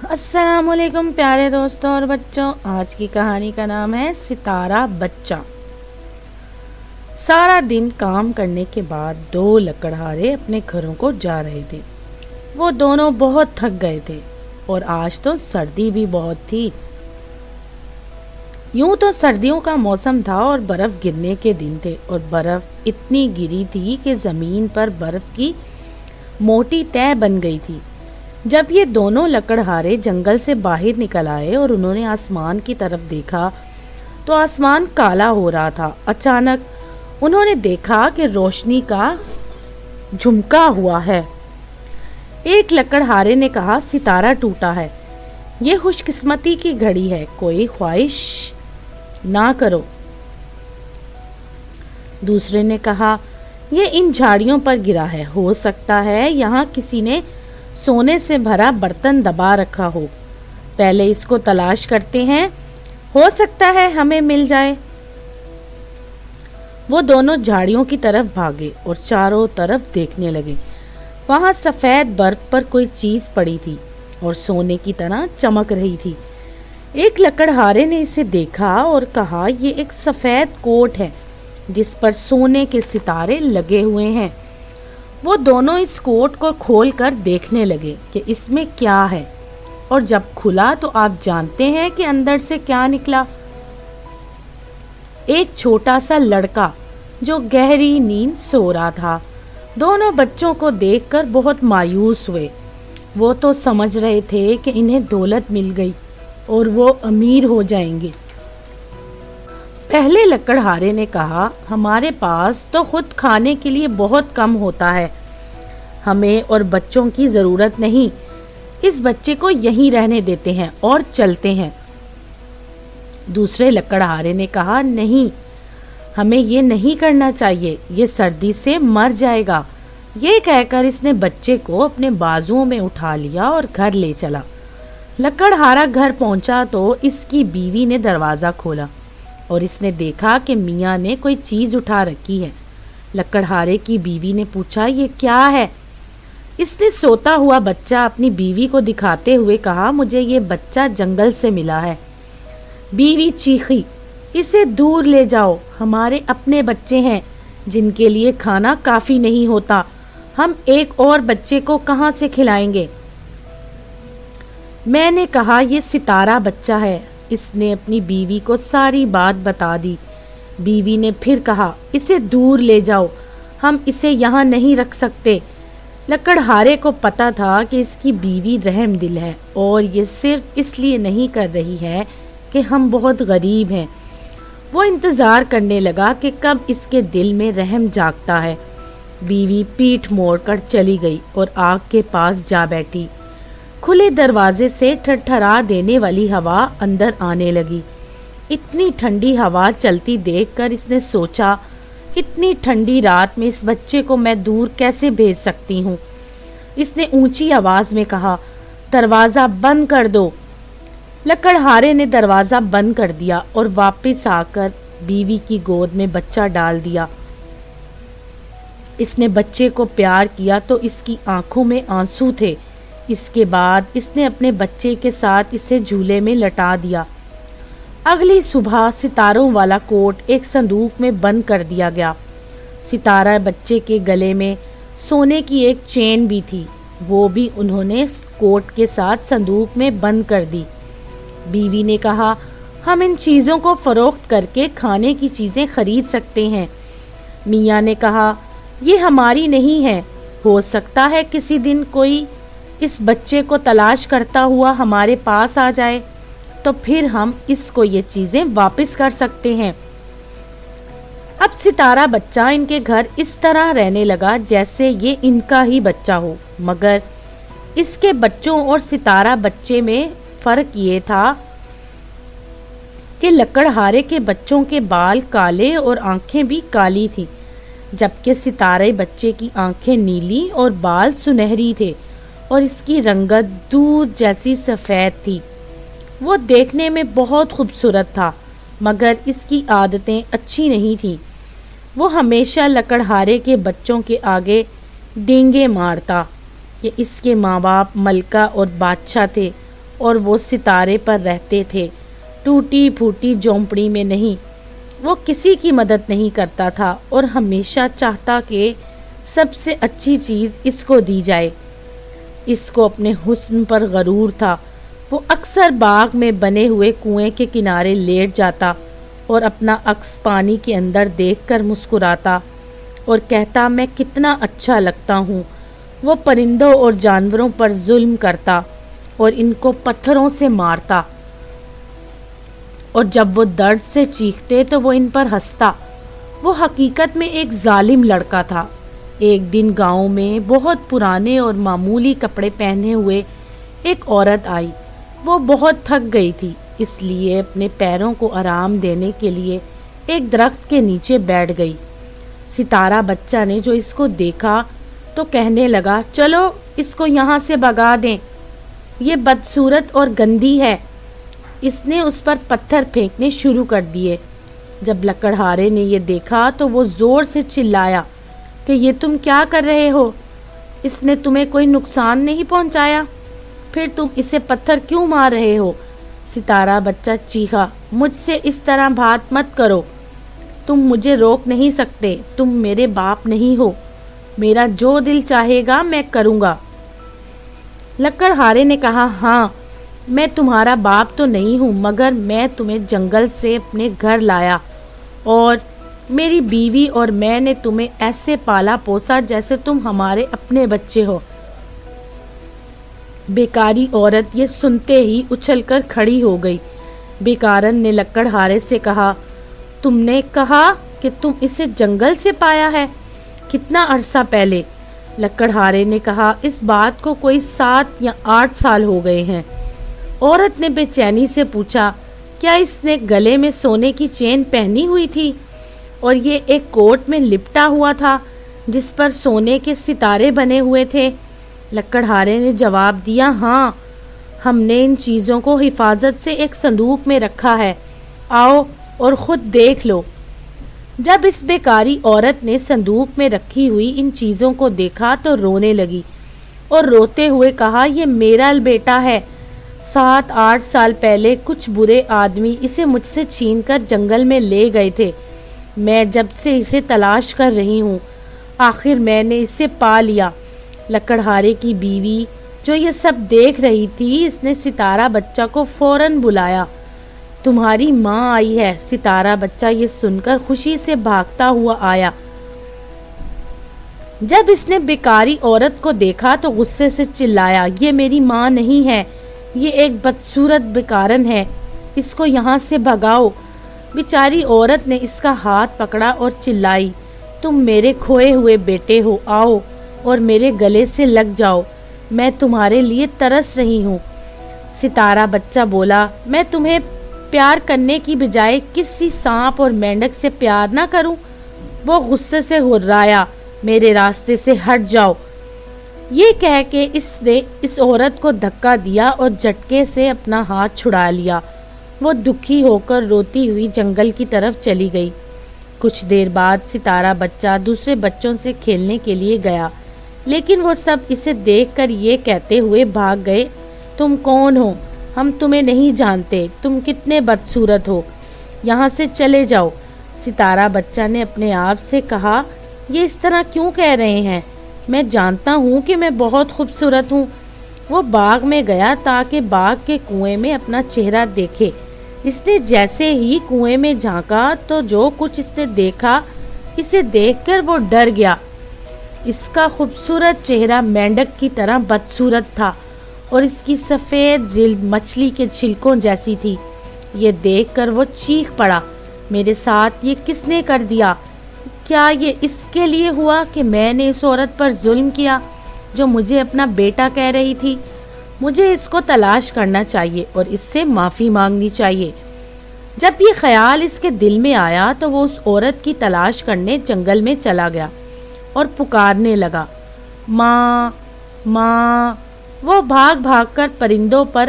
السلام علیکم پیارے دوستوں اور بچوں، آج کی کہانی کا نام ہے ستارہ بچہ۔ سارا دن کام کرنے کے بعد دو لکڑہارے اپنے گھروں کو جا رہے تھے۔ وہ دونوں بہت تھک گئے تھے اور آج تو سردی بھی بہت تھی۔ یوں تو سردیوں کا موسم تھا اور برف گرنے کے دن تھے، اور برف اتنی گری تھی کہ زمین پر برف کی موٹی تہہ بن گئی تھی۔ جب یہ دونوں لکڑہارے جنگل سے باہر نکل آئے اور انہوں نے آسمان کی طرف دیکھا تو آسمان کالا ہو رہا تھا۔ اچانک انہوں نے دیکھا کہ روشنی کا جھمکا ہوا ہے۔ ایک لکڑہارے نے کہا، ستارہ ٹوٹا ہے، یہ خوش قسمتی کی گھڑی ہے، کوئی خواہش نہ کرو۔ دوسرے نے کہا، یہ ان جھاڑیوں پر گرا ہے، ہو سکتا ہے یہاں کسی نے سونے سے بھرا برتن دبا رکھا ہو، پہلے اس کو تلاش کرتے ہیں، ہو سکتا ہے ہمیں مل جائے۔ وہ دونوں جھاڑیوں کی طرف بھاگے اور چاروں طرف دیکھنے لگے۔ وہاں سفید برف پر کوئی چیز پڑی تھی اور سونے کی طرح چمک رہی تھی۔ ایک لکڑہارے نے اسے دیکھا اور کہا، یہ ایک سفید کوٹ ہے جس پر سونے کے ستارے لگے ہوئے ہیں۔ وہ دونوں اس کوٹ کو کھول کر دیکھنے لگے کہ اس میں کیا ہے، اور جب کھلا تو آپ جانتے ہیں کہ اندر سے کیا نکلا۔ ایک چھوٹا سا لڑکا جو گہری نیند سو رہا تھا۔ دونوں بچوں کو دیکھ کر بہت مایوس ہوئے۔ وہ تو سمجھ رہے تھے کہ انہیں دولت مل گئی اور وہ امیر ہو جائیں گے۔ پہلے لکڑہارے نے کہا، ہمارے پاس تو خود کھانے کے لیے بہت کم ہوتا ہے، ہمیں اور بچوں کی ضرورت نہیں، اس بچے کو یہیں رہنے دیتے ہیں اور چلتے ہیں۔ دوسرے لکڑہارے نے کہا، نہیں، ہمیں یہ نہیں کرنا چاہیے، یہ سردی سے مر جائے گا۔ یہ کہہ کر اس نے بچے کو اپنے بازوؤں میں اٹھا لیا اور گھر لے چلا۔ لکڑہارا گھر پہنچا تو اس کی بیوی نے دروازہ کھولا اور اس نے دیکھا کہ میاں نے کوئی چیز اٹھا رکھی ہے۔ لکڑہارے کی بیوی نے پوچھا، یہ کیا ہے؟ اس نے سوتا ہوا بچہ اپنی بیوی کو دکھاتے ہوئے کہا، مجھے یہ بچہ جنگل سے ملا ہے۔ بیوی چیخی، اسے دور لے جاؤ، ہمارے اپنے بچے ہیں جن کے لیے کھانا کافی نہیں ہوتا، ہم ایک اور بچے کو کہاں سے کھلائیں گے؟ میں نے کہا، یہ ستارہ بچہ ہے۔ اس نے اپنی بیوی کو ساری بات بتا دی۔ بیوی نے پھر کہا، اسے دور لے جاؤ، ہم اسے یہاں نہیں رکھ سکتے۔ لکڑہارے کو پتا تھا کہ اس کی بیوی رحم دل ہے اور یہ صرف اس لیے نہیں کر رہی ہے کہ ہم بہت غریب ہیں۔ وہ انتظار کرنے لگا کہ کب اس کے دل میں رحم جاگتا ہے۔ بیوی پیٹھ موڑ کر چلی گئی اور آگ کے پاس جا بیٹھی۔ کھلے دروازے سے ٹھٹھرا دینے والی ہوا اندر آنے لگی۔ اتنی ٹھنڈی ہوا چلتی دیکھ کر اس نے سوچا، اتنی ٹھنڈی رات میں اس بچے کو میں دور کیسے بھیج سکتی ہوں؟ اس نے اونچی آواز میں کہا، دروازہ بند کر دو۔ لکڑہارے نے دروازہ بند کر دیا اور واپس آ کر بیوی کی گود میں بچہ ڈال دیا۔ اس نے بچے کو پیار کیا تو اس کی آنکھوں میں آنسو تھے۔ اس کے بعد اس نے اپنے بچے کے ساتھ اسے جھولے میں لٹا دیا۔ اگلی صبح ستاروں والا کوٹ ایک صندوق میں بند کر دیا گیا۔ ستارہ بچے کے گلے میں سونے کی ایک چین بھی تھی، وہ بھی انہوں نے کوٹ کے ساتھ صندوق میں بند کر دی۔ بیوی نے کہا، ہم ان چیزوں کو فروخت کر کے کھانے کی چیزیں خرید سکتے ہیں۔ میاں نے کہا، یہ ہماری نہیں ہے، ہو سکتا ہے کسی دن کوئی اس بچے کو تلاش کرتا ہوا ہمارے پاس آ جائے تو پھر ہم اس کو یہ چیزیں واپس کر سکتے ہیں۔ اب ستارہ بچہ ان کے گھر اس طرح رہنے لگا جیسے یہ ان کا ہی بچہ ہو، مگر اس کے بچوں اور ستارہ بچے میں فرق یہ تھا کہ لکڑہارے کے بچوں کے بال کالے اور آنکھیں بھی کالی تھیں، جبکہ ستارے بچے کی آنکھیں نیلی اور بال سنہری تھے اور اس کی رنگت دودھ جیسی سفید تھی۔ وہ دیکھنے میں بہت خوبصورت تھا، مگر اس کی عادتیں اچھی نہیں تھیں۔ وہ ہمیشہ لکڑہارے کے بچوں کے آگے ڈینگے مارتا کہ اس کے ماں باپ ملکہ اور بادشاہ تھے اور وہ ستارے پر رہتے تھے، ٹوٹی پھوٹی جھونپڑی میں نہیں۔ وہ کسی کی مدد نہیں کرتا تھا اور ہمیشہ چاہتا کہ سب سے اچھی چیز اس کو دی جائے۔ اس کو اپنے حسن پر غرور تھا۔ وہ اکثر باغ میں بنے ہوئے کنویں کے کنارے لیٹ جاتا اور اپنا عکس پانی کے اندر دیکھ کر مسکراتا اور کہتا، میں کتنا اچھا لگتا ہوں۔ وہ پرندوں اور جانوروں پر ظلم کرتا اور ان کو پتھروں سے مارتا، اور جب وہ درد سے چیختے تو وہ ان پر ہنستا۔ وہ حقیقت میں ایک ظالم لڑکا تھا۔ ایک دن گاؤں میں بہت پرانے اور معمولی کپڑے پہنے ہوئے ایک عورت آئی۔ وہ بہت تھک گئی تھی، اس لیے اپنے پیروں کو آرام دینے کے لیے ایک درخت کے نیچے بیٹھ گئی۔ ستارہ بچہ نے جو اس کو دیکھا تو کہنے لگا، چلو اس کو یہاں سے بھگا دیں، یہ بدصورت اور گندی ہے۔ اس نے اس پر پتھر پھینکنے شروع کر دیے۔ جب لکڑہارے نے یہ دیکھا تو وہ زور سے چلایا کہ یہ تم کیا کر رہے ہو؟ اس نے تمہیں کوئی نقصان نہیں پہنچایا، پھر تم اسے پتھر کیوں مار رہے ہو؟ ستارہ بچہ چیخا، مجھ سے اس طرح بات مت کرو، تم مجھے روک نہیں سکتے، تم میرے باپ نہیں ہو، میرا جو دل چاہے گا میں کروں گا۔ لکڑہارے نے کہا، ہاں میں تمہارا باپ تو نہیں ہوں، مگر میں تمہیں جنگل سے اپنے گھر لایا اور میری بیوی اور میں نے تمہیں ایسے پالا پوسا جیسے تم ہمارے اپنے بچے ہو۔ بیکاری عورت یہ سنتے ہی اچھل کر کھڑی ہو گئی۔ بیکارن نے لکڑہارے سے کہا، تم نے کہا کہ تم اسے جنگل سے پایا ہے، کتنا عرصہ پہلے؟ لکڑہارے نے کہا، اس بات کو کوئی 7 یا 8 سال ہو گئے ہیں۔ عورت نے بے چینی سے پوچھا، کیا اس نے گلے میں سونے کی چین پہنی ہوئی تھی اور یہ ایک کوٹ میں لپٹا ہوا تھا جس پر سونے کے ستارے بنے ہوئے تھے؟ لکڑہارے نے جواب دیا، ہاں، ہم نے ان چیزوں کو حفاظت سے ایک صندوق میں رکھا ہے، آؤ اور خود دیکھ لو۔ جب اس بیکاری عورت نے صندوق میں رکھی ہوئی ان چیزوں کو دیکھا تو رونے لگی اور روتے ہوئے کہا، یہ میرا بیٹا ہے۔ 7-8 سال پہلے کچھ برے آدمی اسے مجھ سے چھین کر جنگل میں لے گئے تھے۔ میں جب سے اسے تلاش کر رہی ہوں، آخر میں نے اسے پا لیا۔ لکڑہارے کی بیوی جو یہ سب دیکھ رہی تھی، اس نے ستارہ بچہ کو فوراً بلایا۔ تمہاری ماں آئی ہے۔ ستارہ بچہ یہ سن کر خوشی سے بھاگتا ہوا آیا۔ جب اس نے بیکاری عورت کو دیکھا تو غصے سے چلایا، یہ میری ماں نہیں ہے، یہ ایک بدصورت بیکارن ہے، اس کو یہاں سے بھگاؤ۔ بیچاری عورت نے اس کا ہاتھ پکڑا اور چلائی، تم میرے کھوئے ہوئے بیٹے ہو، آؤ اور میرے گلے سے لگ جاؤ، میں تمہارے لیے ترس رہی ہوں۔ ستارہ بچہ بولا، میں تمہیں پیار کرنے کی بجائے کسی سانپ اور مینڈک سے پیار نہ کروں؟ وہ غصے سے گھرایا، میرے راستے سے ہٹ جاؤ۔ یہ کہہ کے اس نے اس عورت کو دھکا دیا اور جھٹکے سے اپنا ہاتھ چھڑا لیا۔ وہ دکھی ہو کر روتی ہوئی جنگل کی طرف چلی گئی۔ کچھ دیر بعد ستارہ بچہ دوسرے بچوں سے کھیلنے کے لیے گیا، لیکن وہ سب اسے دیکھ کر یہ کہتے ہوئے بھاگ گئے، تم کون ہو؟ ہم تمہیں نہیں جانتے، تم کتنے بدصورت ہو، یہاں سے چلے جاؤ۔ ستارہ بچہ نے اپنے آپ سے کہا، یہ اس طرح کیوں کہہ رہے ہیں؟ میں جانتا ہوں کہ میں بہت خوبصورت ہوں۔ وہ باغ میں گیا تاکہ باغ کے کنویں میں اپنا چہرہ دیکھے۔ اس نے جیسے ہی کنویں میں جھانکا تو جو کچھ اس نے دیکھا، اسے دیکھ کر وہ ڈر گیا۔ اس کا خوبصورت چہرہ مینڈک کی طرح بدصورت تھا اور اس کی سفید جلد مچھلی کے چھلکوں جیسی تھی۔ یہ دیکھ کر وہ چیخ پڑا، میرے ساتھ یہ کس نے کر دیا؟ کیا یہ اس کے لیے ہوا کہ میں نے اس عورت پر ظلم کیا جو مجھے اپنا بیٹا کہہ رہی تھی؟ مجھے اس کو تلاش کرنا چاہیے اور اس سے معافی مانگنی چاہیے۔ جب یہ خیال اس کے دل میں آیا تو وہ اس عورت کی تلاش کرنے جنگل میں چلا گیا اور پکارنے لگا، ماں ماں۔ وہ بھاگ بھاگ کر پرندوں پر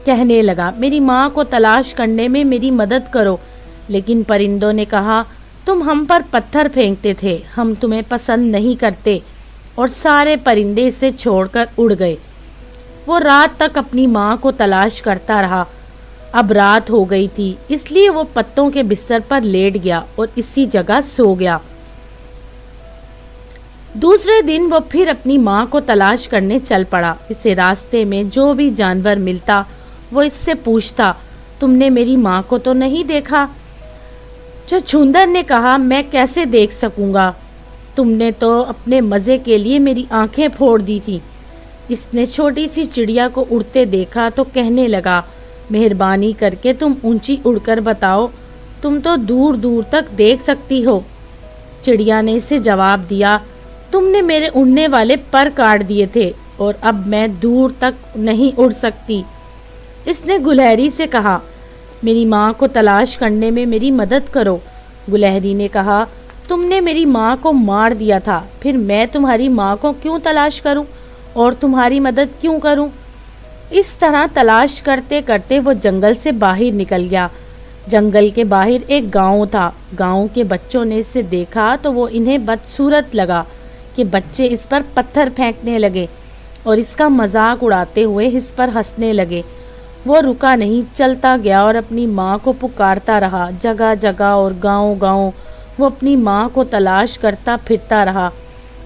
کہنے لگا، میری ماں کو تلاش کرنے میں میری مدد کرو۔ لیکن پرندوں نے کہا، تم ہم پر پتھر پھینکتے تھے، ہم تمہیں پسند نہیں کرتے، اور سارے پرندے اسے چھوڑ کر اڑ گئے۔ وہ رات تک اپنی ماں کو تلاش کرتا رہا۔ اب رات ہو گئی تھی، اس لیے وہ پتوں کے بستر پر لیٹ گیا اور اسی جگہ سو گیا۔ دوسرے دن وہ پھر اپنی ماں کو تلاش کرنے چل پڑا۔ اسے راستے میں جو بھی جانور ملتا وہ اس سے پوچھتا، تم نے میری ماں کو تو نہیں دیکھا؟ چھچھوندر نے کہا، میں کیسے دیکھ سکوں گا؟ تم نے تو اپنے مزے کے لیے میری آنکھیں پھوڑ دی تھی۔ اس نے چھوٹی سی چڑیا کو اڑتے دیکھا تو کہنے لگا، مہربانی کر کے تم اونچی اڑ کر بتاؤ، تم تو دور دور تک دیکھ سکتی ہو۔ چڑیا نے اسے جواب دیا، تم نے میرے اڑنے والے پر کاٹ دیے تھے اور اب میں دور تک نہیں اڑ سکتی۔ اس نے گلہری سے کہا، میری ماں کو تلاش کرنے میں میری مدد کرو۔ گلہری نے کہا، تم نے میری ماں کو مار دیا تھا، پھر میں تمہاری ماں کو کیوں تلاش کروں اور تمہاری مدد کیوں کروں؟ اس طرح تلاش کرتے کرتے وہ جنگل سے باہر نکل گیا۔ جنگل کے باہر ایک گاؤں تھا۔ گاؤں کے بچوں نے اسے دیکھا تو وہ انہیں بدصورت لگا کہ بچے اس پر پتھر پھینکنے لگے اور اس کا مذاق اڑاتے ہوئے اس پر ہنسنے لگے۔ وہ رکا نہیں، چلتا گیا اور اپنی ماں کو پکارتا رہا۔ جگہ جگہ اور گاؤں گاؤں وہ اپنی ماں کو تلاش کرتا پھرتا رہا۔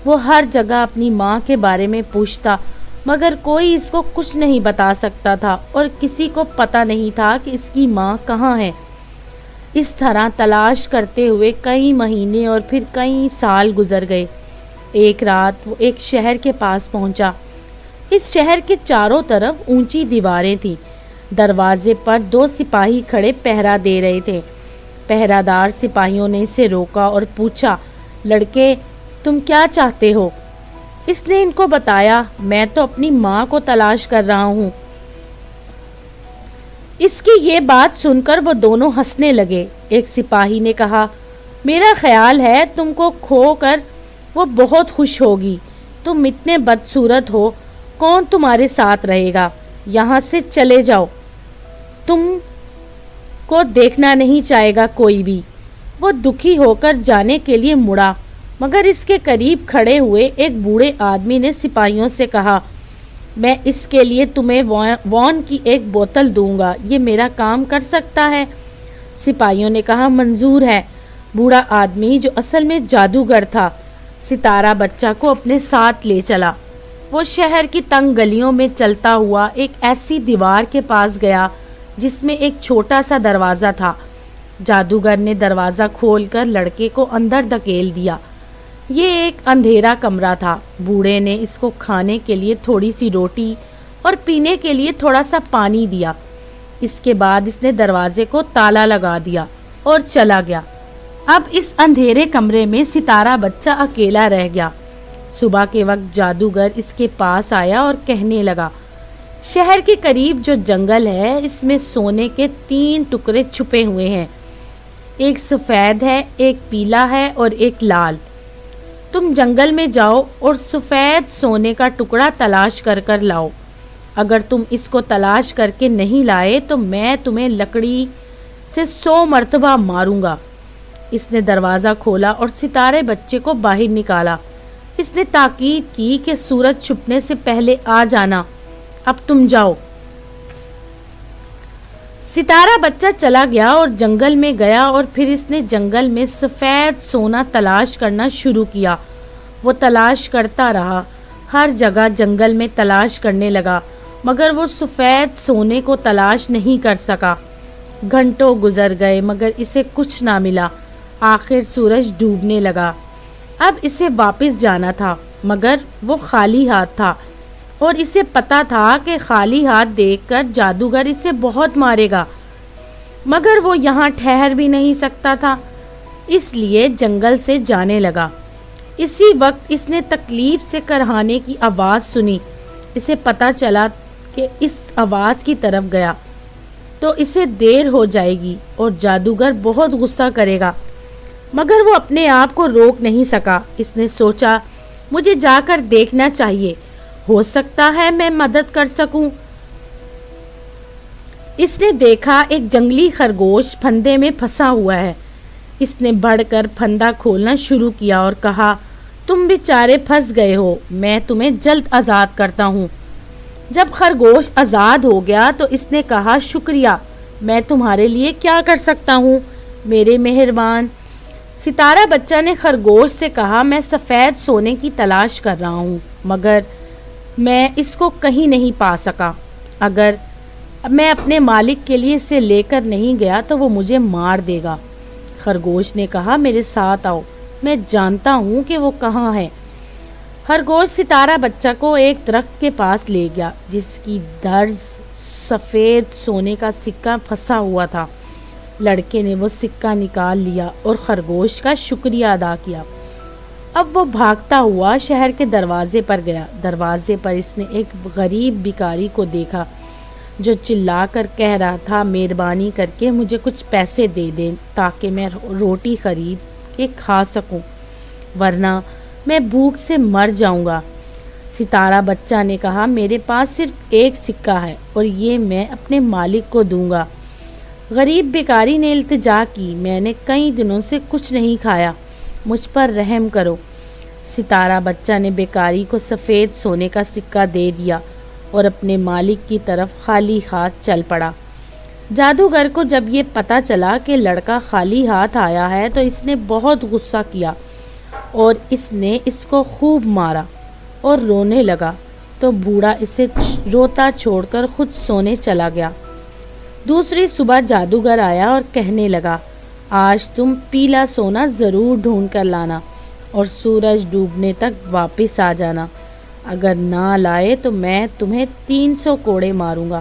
وہ ہر جگہ اپنی ماں کے بارے میں پوچھتا، مگر کوئی اس کو کچھ نہیں بتا سکتا تھا اور کسی کو پتہ نہیں تھا کہ اس کی ماں کہاں ہے۔ اس طرح تلاش کرتے ہوئے کئی مہینے اور پھر کئی سال گزر گئے۔ ایک رات وہ ایک شہر کے پاس پہنچا۔ اس شہر کے چاروں طرف اونچی دیواریں تھیں۔ دروازے پر 2 سپاہی کھڑے پہرا دے رہے تھے۔ پہرا دار سپاہیوں نے اسے روکا اور پوچھا، لڑکے تم کیا چاہتے ہو؟ اس نے ان کو بتایا، میں تو اپنی ماں کو تلاش کر رہا ہوں۔ اس کی یہ بات سن کر وہ دونوں ہنسنے لگے۔ ایک سپاہی نے کہا، میرا خیال ہے تم کو کھو کر وہ بہت خوش ہوگی۔ تم اتنے بدصورت ہو، کون تمہارے ساتھ رہے گا؟ یہاں سے چلے جاؤ، تم کو دیکھنا نہیں چاہے گا کوئی بھی۔ وہ دکھی ہو کر جانے کے لیے مڑا، مگر اس کے قریب کھڑے ہوئے ایک بوڑھے آدمی نے سپاہیوں سے کہا، میں اس کے لیے تمہیں وان کی ایک بوتل دوں گا، یہ میرا کام کر سکتا ہے؟ سپاہیوں نے کہا، منظور ہے۔ بوڑھا آدمی جو اصل میں جادوگر تھا، ستارہ بچہ کو اپنے ساتھ لے چلا۔ وہ شہر کی تنگ گلیوں میں چلتا ہوا ایک ایسی دیوار کے پاس گیا جس میں ایک چھوٹا سا دروازہ تھا۔ جادوگر نے دروازہ کھول کر لڑکے کو اندر دھکیل دیا۔ یہ ایک اندھیرا کمرہ تھا۔ بوڑھے نے اس کو کھانے کے لیے تھوڑی سی روٹی اور پینے کے لیے تھوڑا سا پانی دیا۔ اس کے بعد اس نے دروازے کو تالا لگا دیا اور چلا گیا۔ اب اس اندھیرے کمرے میں ستارہ بچہ اکیلا رہ گیا۔ صبح کے وقت جادوگر اس کے پاس آیا اور کہنے لگا، شہر کے قریب جو جنگل ہے اس میں سونے کے 3 ٹکڑے چھپے ہوئے ہیں، ایک سفید ہے، ایک پیلا ہے اور ایک لال۔ تم جنگل میں جاؤ اور سفید سونے کا ٹکڑا تلاش کر کر لاؤ۔ اگر تم اس کو تلاش کر کے نہیں لائے تو میں تمہیں لکڑی سے 100 مرتبہ ماروں گا۔ اس نے دروازہ کھولا اور ستارے بچے کو باہر نکالا۔ اس نے تاکید کی کہ سورج چھپنے سے پہلے آ جانا، اب تم جاؤ۔ ستارہ بچہ چلا گیا اور جنگل میں گیا اور پھر اس نے جنگل میں سفید سونا تلاش کرنا شروع کیا۔ وہ تلاش کرتا رہا، ہر جگہ جنگل میں تلاش کرنے لگا، مگر وہ سفید سونے کو تلاش نہیں کر سکا۔ گھنٹوں گزر گئے مگر اسے کچھ نہ ملا۔ آخر سورج ڈوبنے لگا۔ اب اسے واپس جانا تھا، مگر وہ خالی ہاتھ تھا اور اسے پتا تھا کہ خالی ہاتھ دیکھ کر جادوگر اسے بہت مارے گا، مگر وہ یہاں ٹھہر بھی نہیں سکتا تھا، اس لیے جنگل سے جانے لگا۔ اسی وقت اس نے تکلیف سے کرہانے کی آواز سنی۔ اسے پتا چلا کہ اس آواز کی طرف گیا تو اسے دیر ہو جائے گی اور جادوگر بہت غصہ کرے گا، مگر وہ اپنے آپ کو روک نہیں سکا۔ اس نے سوچا، مجھے جا کر دیکھنا چاہیے، ہو سکتا ہے میں مدد کر سکوں۔ اس نے دیکھا ایک جنگلی خرگوش پھندے میں پھنسا ہوا ہے۔ اس نے بڑھ کر پھندا کھولنا شروع کیا اور کہا، تم بیچارے پھنس گئے ہو، میں تمہیں جلد آزاد کرتا ہوں۔ جب خرگوش آزاد ہو گیا تو اس نے کہا شکریہ، میں تمہارے لیے کیا کر سکتا ہوں میرے مہربان۔ ستارہ بچہ نے خرگوش سے کہا میں سفید سونے کی تلاش کر رہا ہوں مگر میں اس کو کہیں نہیں پا سکا۔ اگر میں اپنے مالک کے لیے اسے لے کر نہیں گیا تو وہ مجھے مار دے گا۔ خرگوش نے کہا میرے ساتھ آؤ، میں جانتا ہوں کہ وہ کہاں ہے۔ خرگوش ستارہ بچہ کو ایک درخت کے پاس لے گیا جس کی درز سفید سونے کا سکہ پھنسا ہوا تھا۔ لڑکے نے وہ سکہ نکال لیا اور خرگوش کا شکریہ ادا کیا۔ اب وہ بھاگتا ہوا شہر کے دروازے پر گیا۔ دروازے پر اس نے ایک غریب بھکاری کو دیکھا جو چلا کر کہہ رہا تھا مہربانی کر کے مجھے کچھ پیسے دے دیں تاکہ میں روٹی خرید کے کھا سکوں ورنہ میں بھوک سے مر جاؤں گا۔ ستارہ بچہ نے کہا میرے پاس صرف ایک سکہ ہے اور یہ میں اپنے مالک کو دوں گا۔ غریب بھکاری نے التجا کی میں نے کئی دنوں سے کچھ نہیں کھایا، مجھ پر رحم کرو۔ ستارہ بچہ نے بھکاری کو سفید سونے کا سکہ دے دیا اور اپنے مالک کی طرف خالی ہاتھ چل پڑا۔ جادوگر کو جب یہ پتہ چلا کہ لڑکا خالی ہاتھ آیا ہے تو اس نے بہت غصہ کیا اور اس نے اس کو خوب مارا اور رونے لگا تو بوڑھا اسے روتا چھوڑ کر خود سونے چلا گیا۔ دوسری صبح جادوگر آیا اور کہنے لگا آج تم پیلا سونا ضرور ڈھونڈ کر لانا اور سورج ڈوبنے تک واپس آ جانا، اگر نہ لائے تو میں تمہیں 300 کوڑے ماروں گا۔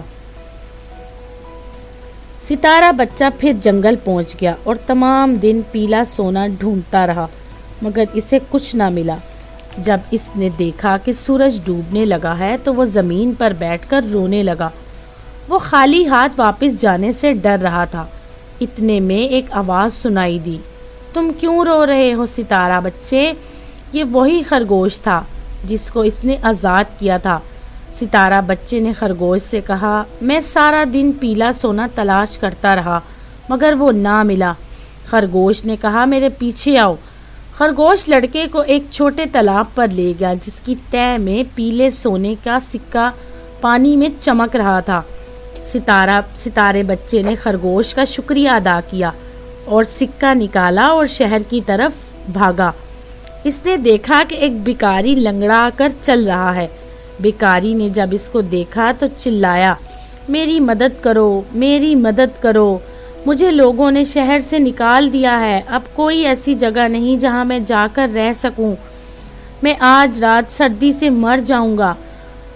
ستارہ بچہ پھر جنگل پہنچ گیا اور تمام دن پیلا سونا ڈھونڈتا رہا مگر اسے کچھ نہ ملا۔ جب اس نے دیکھا کہ سورج ڈوبنے لگا ہے تو وہ زمین پر بیٹھ کر رونے لگا۔ وہ خالی ہاتھ واپس جانے سے ڈر رہا تھا۔ اتنے میں ایک آواز سنائی دی، تم کیوں رو رہے ہو ستارہ بچے؟ یہ وہی خرگوش تھا جس کو اس نے آزاد کیا تھا۔ ستارہ بچے نے خرگوش سے کہا میں سارا دن پیلا سونا تلاش کرتا رہا مگر وہ نہ ملا۔ خرگوش نے کہا میرے پیچھے آؤ۔ خرگوش لڑکے کو ایک چھوٹے تالاب پر لے گیا جس کی تہہ میں پیلے سونے کا سکہ پانی میں چمک رہا تھا۔ ستارے بچے نے خرگوش کا شکریہ ادا کیا اور سکہ نکالا اور شہر کی طرف بھاگا۔ اس نے دیکھا کہ ایک بھکاری لنگڑا کر چل رہا ہے۔ بھکاری نے جب اس کو دیکھا تو چلایا میری مدد کرو، میری مدد کرو، مجھے لوگوں نے شہر سے نکال دیا ہے، اب کوئی ایسی جگہ نہیں جہاں میں جا کر رہ سکوں، میں آج رات سردی سے مر جاؤں گا،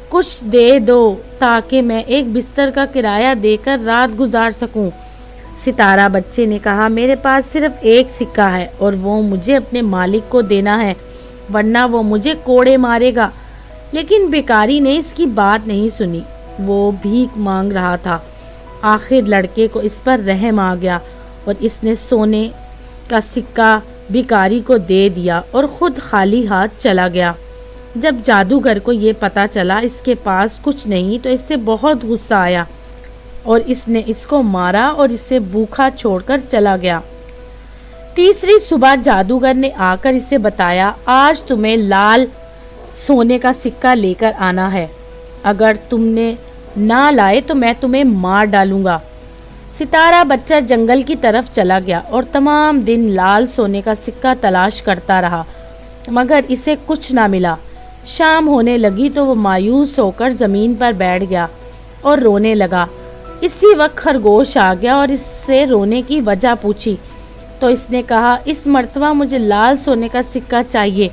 کچھ دے دو تاکہ میں ایک بستر کا کرایہ دے کر رات گزار سکوں۔ ستارہ بچے نے کہا میرے پاس صرف ایک سکہ ہے اور وہ مجھے اپنے مالک کو دینا ہے ورنہ وہ مجھے کوڑے مارے گا۔ لیکن بھکاری نے اس کی بات نہیں سنی، وہ بھیک مانگ رہا تھا۔ آخر لڑکے کو اس پر رحم آ گیا اور اس نے سونے کا سکہ بھکاری کو دے دیا اور خود خالی ہاتھ چلا گیا۔ جب جادوگر کو یہ پتہ چلا اس کے پاس کچھ نہیں تو اس سے بہت غصہ آیا اور اس نے اس کو مارا اور اسے بھوکا چھوڑ کر چلا گیا۔ تیسری صبح جادوگر نے آ کر اسے بتایا آج تمہیں لال سونے کا سکہ لے کر آنا ہے، اگر تم نے نہ لائے تو میں تمہیں مار ڈالوں گا۔ ستارہ بچہ جنگل کی طرف چلا گیا اور تمام دن لال سونے کا سکہ تلاش کرتا رہا مگر اسے کچھ نہ ملا۔ شام ہونے لگی تو وہ مایوس ہو کر زمین پر بیٹھ گیا اور رونے لگا۔ اسی وقت خرگوش آ گیا اور اس سے رونے کی وجہ پوچھی تو اس نے کہا اس مرتبہ مجھے لال سونے کا سکہ چاہیے۔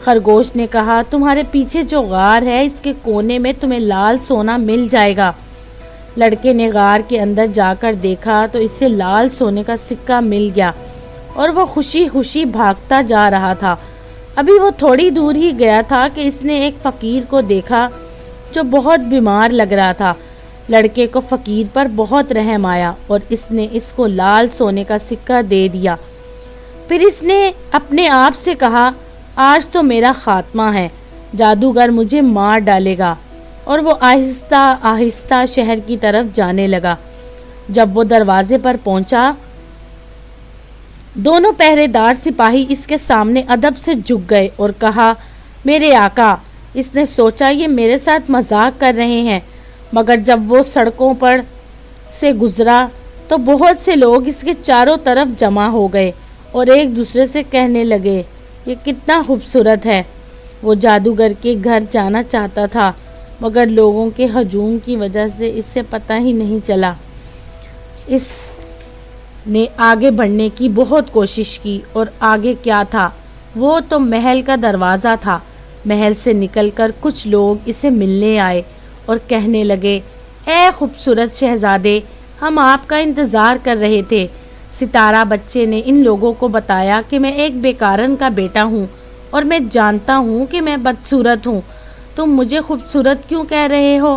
خرگوش نے کہا تمہارے پیچھے جو غار ہے اس کے کونے میں تمہیں لال سونا مل جائے گا۔ لڑکے نے غار کے اندر جا کر دیکھا تو اسے لال سونے کا سکہ مل گیا اور وہ خوشی خوشی بھاگتا جا رہا تھا۔ ابھی وہ تھوڑی دور ہی گیا تھا کہ اس نے ایک فقیر کو دیکھا جو بہت بیمار لگ رہا تھا۔ لڑکے کو فقیر پر بہت رحم آیا اور اس نے اس کو لال سونے کا سکہ دے دیا۔ پھر اس نے اپنے آپ سے کہا آج تو میرا خاتمہ ہے، جادوگر مجھے مار ڈالے گا، اور وہ آہستہ آہستہ شہر کی طرف جانے لگا۔ جب وہ دروازے پر پہنچا دونوں پہرے دار سپاہی اس کے سامنے ادب سے جھک گئے اور کہا میرے آقا اس نے سوچا یہ میرے ساتھ مذاق کر رہے ہیں، مگر جب وہ سڑکوں پر سے گزرا تو بہت سے لوگ اس کے چاروں طرف جمع ہو گئے اور ایک دوسرے سے کہنے لگے یہ کتنا خوبصورت ہے۔ وہ جادوگر کے گھر جانا چاہتا تھا، مگر لوگوں کے ہجوم کی وجہ سے اسے پتہ ہی نہیں چلا۔ اس نے آگے بڑھنے کی بہت کوشش کی، اور آگے کیا تھا، وہ تو محل کا دروازہ تھا۔ محل سے نکل کر کچھ لوگ اسے ملنے آئے اور کہنے لگے اے خوبصورت شہزادے، ہم آپ کا انتظار کر رہے تھے۔ ستارہ بچے نے ان لوگوں کو بتایا کہ میں ایک بیکارن کا بیٹا ہوں اور میں جانتا ہوں کہ میں بدصورت ہوں، تم مجھے خوبصورت کیوں کہہ رہے ہو؟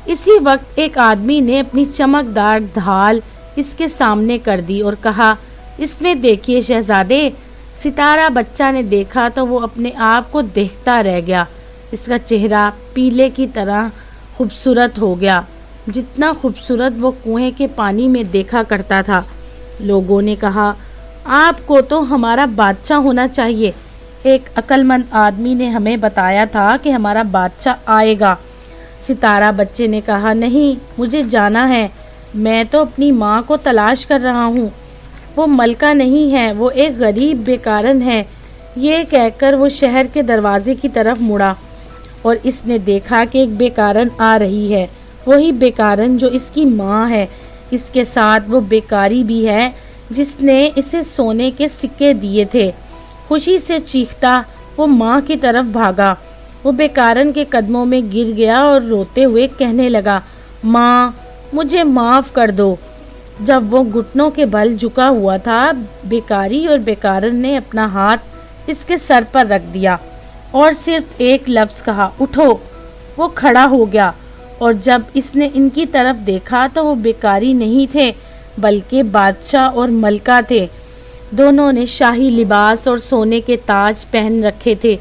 اسی وقت ایک آدمی نے اپنی چمکدار ڈھال اس کے سامنے کر دی اور کہا اس میں دیکھیے شہزادے۔ ستارہ بچہ نے دیکھا تو وہ اپنے آپ کو دیکھتا رہ گیا۔ اس کا چہرہ پیلے کی طرح خوبصورت ہو گیا، جتنا خوبصورت وہ کنویں کے پانی میں دیکھا کرتا تھا۔ لوگوں نے کہا آپ کو تو ہمارا بادشاہ ہونا چاہیے، ایک عقل مند آدمی نے ہمیں بتایا تھا کہ ہمارا بادشاہ آئے گا۔ ستارہ بچے نے کہا نہیں، مجھے جانا ہے، میں تو اپنی ماں کو تلاش کر رہا ہوں، وہ ملکہ نہیں ہے، وہ ایک غریب بیکارن ہے۔ یہ کہہ کر وہ شہر کے دروازے کی طرف مڑا اور اس نے دیکھا کہ ایک بیکارن آ رہی ہے، وہی بیکارن جو اس کی ماں ہے، اس کے ساتھ وہ بیکاری بھی ہے جس نے اسے سونے کے سکے دیے تھے۔ خوشی سے چیختا وہ ماں کی طرف بھاگا، وہ بیکارن کے قدموں میں گر گیا اور روتے ہوئے کہنے لگا ماں مجھے معاف کر دو۔ جب وہ گھٹنوں کے بل جھکا ہوا تھا، بیکاری اور بیکارن نے اپنا ہاتھ اس کے سر پر رکھ دیا اور صرف ایک لفظ کہا اٹھو۔ وہ کھڑا ہو گیا اور جب اس نے ان کی طرف دیکھا تو وہ بیکاری نہیں تھے بلکہ بادشاہ اور ملکہ تھے۔ دونوں نے شاہی لباس اور سونے کے تاج پہن رکھے تھے۔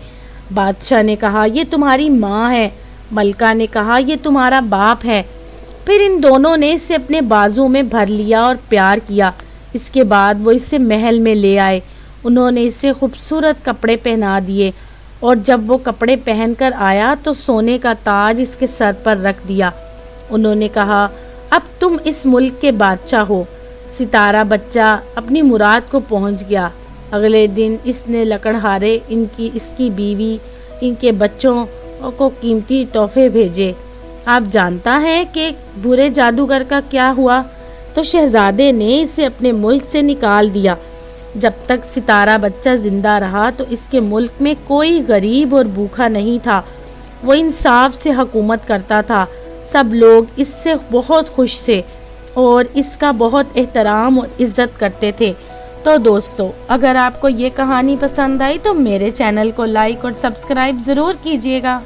بادشاہ نے کہا یہ تمہاری ماں ہے، ملکہ نے کہا یہ تمہارا باپ ہے۔ پھر ان دونوں نے اسے اپنے بازو میں بھر لیا اور پیار کیا۔ اس کے بعد وہ اسے محل میں لے آئے، انہوں نے اسے خوبصورت کپڑے پہنا دیے اور جب وہ کپڑے پہن کر آیا تو سونے کا تاج اس کے سر پر رکھ دیا۔ انہوں نے کہا اب تم اس ملک کے بادشاہ ہو۔ ستارہ بچہ اپنی مراد کو پہنچ گیا۔ اگلے دن اس نے لکڑہارے اس کی بیوی، ان کے بچوں کو قیمتی تحفے بھیجے۔ آپ جانتا ہے کہ برے جادوگر کا کیا ہوا؟ تو شہزادے نے اسے اپنے ملک سے نکال دیا۔ جب تک ستارہ بچہ زندہ رہا تو اس کے ملک میں کوئی غریب اور بھوکا نہیں تھا۔ وہ انصاف سے حکومت کرتا تھا، سب لوگ اس سے بہت خوش تھے اور اس کا بہت احترام اور عزت کرتے تھے۔ تو دوستو، اگر آپ کو یہ کہانی پسند آئی تو میرے چینل کو لائک اور سبسکرائب ضرور کیجیے گا۔